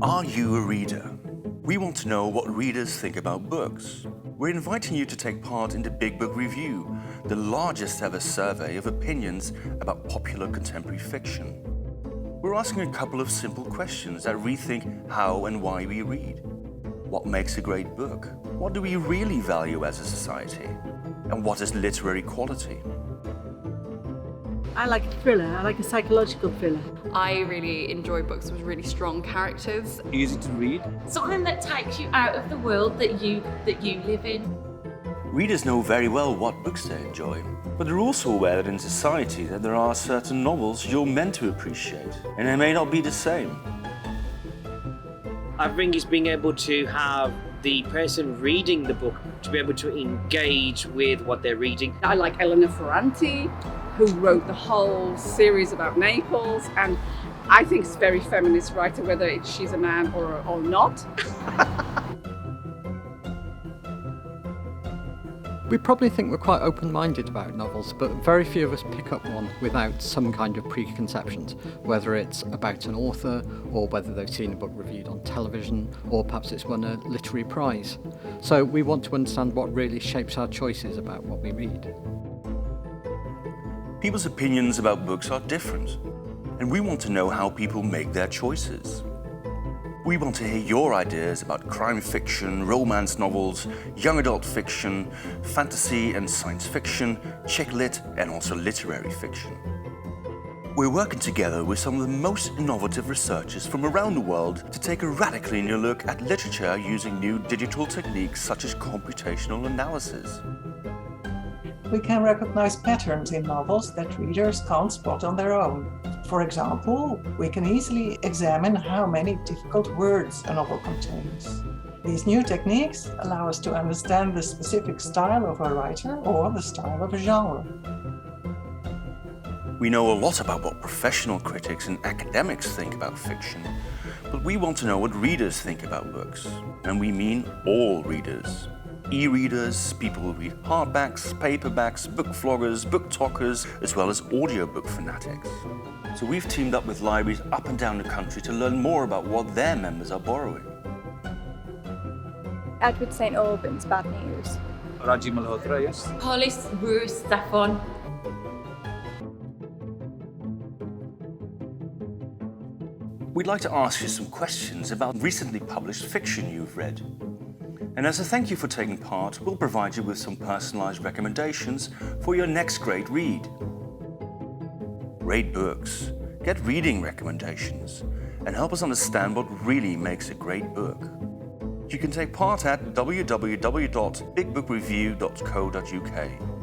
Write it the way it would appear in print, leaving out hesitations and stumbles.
Are you a reader? We want to know what readers think about books. We're inviting you to take part in the Big Book Review, the largest ever survey of opinions about popular contemporary fiction. We're asking a couple of simple questions that rethink how and why we read. What makes a great book? What do we really value as a society? And what is literary quality? I like a thriller. I like a psychological thriller. I really enjoy books with really strong characters. Easy to read. Something that takes you out of the world that you live in. Readers know very well what books they enjoy, but they're also aware that in society that there are certain novels you're meant to appreciate, and they may not be the same. I think it's being able to have the person reading the book to be able to engage with what they're reading. I like Elena Ferrante, who wrote the whole series about Naples, and I think it's a very feminist writer, whether she's a man or not. We probably think we're quite open-minded about novels, but very few of us pick up one without some kind of preconceptions, whether it's about an author, or whether they've seen a book reviewed on television, or perhaps it's won a literary prize. So we want to understand what really shapes our choices about what we read. People's opinions about books are different, and we want to know how people make their choices. We want to hear your ideas about crime fiction, romance novels, young adult fiction, fantasy and science fiction, chick lit, and also literary fiction. We're working together with some of the most innovative researchers from around the world to take a radically new look at literature using new digital techniques such as computational analysis. We can recognize patterns in novels that readers can't spot on their own. For example, we can easily examine how many difficult words a novel contains. These new techniques allow us to understand the specific style of a writer or the style of a genre. We know a lot about what professional critics and academics think about fiction, but we want to know what readers think about books, and we mean all readers. E-readers, people who read hardbacks, paperbacks, book vloggers, book talkers, as well as audiobook fanatics. So we've teamed up with libraries up and down the country to learn more about what their members are borrowing. Edward St. Albans, Bad News. Raji Malhotra, yes. Hollis Roos Stefan. We'd like to ask you some questions about recently published fiction you've read. And as a thank you for taking part, we'll provide you with some personalized recommendations for your next great read. Rate books, get reading recommendations, and help us understand what really makes a great book. You can take part at www.bigbookreview.co.uk.